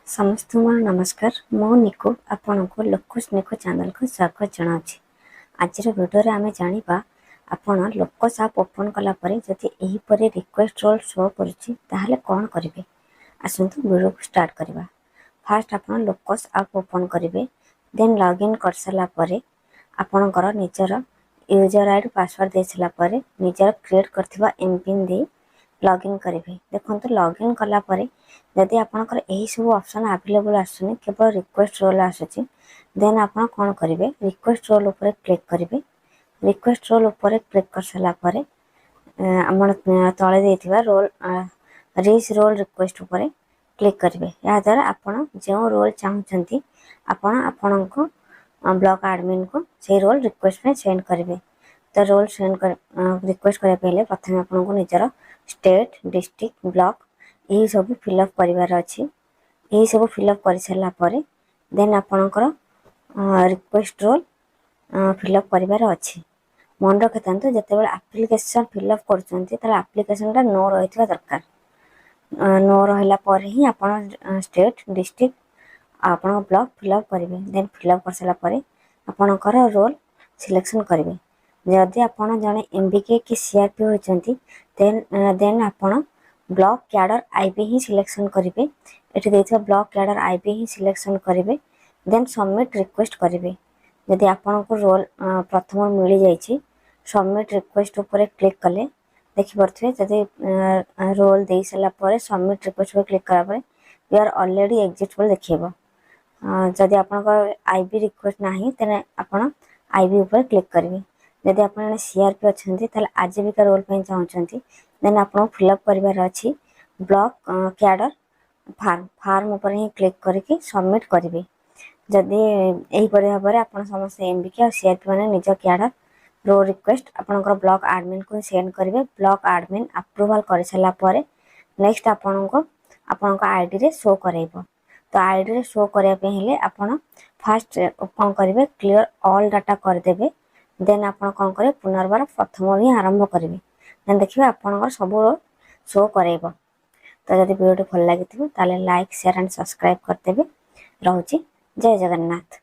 समस्त मोर नमस्कार मो निकु आपण को लोकस निकु चैनल को स्वागत जनाऊँगी। आज वीडियो आम जाना आपण लोकस आप ओपन कला जदि यहीपरि रिक्वेस्ट रोल शो करुँचे कौन करेंगे। आसतु वीडियो को स्टार्ट करवा। फास्ट आप लोकस आप ओपन करेंगे, देन लॉगिन कर सारापर आपणकर निजर यूजर आईडी पासवर्ड दे सारापर निजर क्रिएट करथिबा एमपिन दे लॉगिन करेंगे। देखो लॉगिन कलापर जदि आपंकर यही सब ऑप्शन अवेलेबल आसुनी केवल रिक्वेस्ट रोल आसूची देन आप कौन करेंगे, रिक्वेस्ट रोल उपर क्लिक करेंगे। रिक्वेस्ट रोल उपर क्लिक कर सारापर आम तले देथिबा रोल रीच रोल रिक्वेस्ट उपर क्लिक करेंगे। या द्वारा आपन जो रोल चाहते आपण को ब्लॉक एडमिन को से रोल रिक्वेस्ट में सेंड करेंगे। तो रोल सेंड कर रिक्वेस्ट करने प्रथम आपको निजर स्टेट डिस्ट्रिक्ट ब्लॉक यही सब फिलअप करार अच्छी। यही सब फिलअप कर सारापर देन आपणकर रिक्वेस्ट रोल फिलअप करार अच्छी। मन रखी था जिते आप्लिकेसन फिलअप करप्लिकेसन नो रही दरकार। नो रहा ही आप स्टेट डिस्ट्रिक्ट आप ब्लॉक फिलअप करेंगे। देन फिलअप कर सारापर आपणकर रोल सिलेक्शन करेंगे। जदि आपड़ जड़े एमबीके कि सीआरपी होती देन आपड़ ब्लॉक कैडर आईबी ही सिलेक्शन करेंगे। ये ब्लॉक कैडर आईबी ही सिलेक्शन करेंगे। देन सबमिट रिक्वेस्ट करेंगे। जदि आपन को रोल प्रथम मिल जाइए सबमिट रिक्वेस्ट उपर क्लिक कले देखिपे जदि रोल दे सारापर सबमिट रिक्वेस्ट पर क्लिक करापर यू आर ऑलरेडी एग्जिटेबल देखिए। जदि आपंकर आईबी रिक्वेस्ट ना तेरे आप आईबी उपर क्लिक करेंगे। जदि आप सीआरपी अच्छा आजीविका रोल चाहते देन आपको फिलअप करार अच्छी। ब्लॉक कैडर फार्म उपर ही क्लिक करके सबमिट करेंगे। जदि यहीपरि भाव में आप समस्त एमबीके और सीआरपी मैंने निज कैडर रो रिक्वेस्ट आपंकर ब्लॉक एडमिन को सेंड करेंगे। ब्लॉक एडमिन अप्रूवाल कर सारापर नेक्स्ट आपण को आईडी रे शो करेब। तो आईडी रे शो करने आप फास्ट कौन करेंगे, क्लियर ऑल डाटा करदे। देन आप कौन करेंगे, पुनर्बार प्रथम ही आरंभ करेंगे। देन देखिए आपंकर सब शो करेब। तो जब वीडियो भल लगी लाइक शेयर एंड सब्सक्राइब करदेवे। रोची जय जगन्नाथ।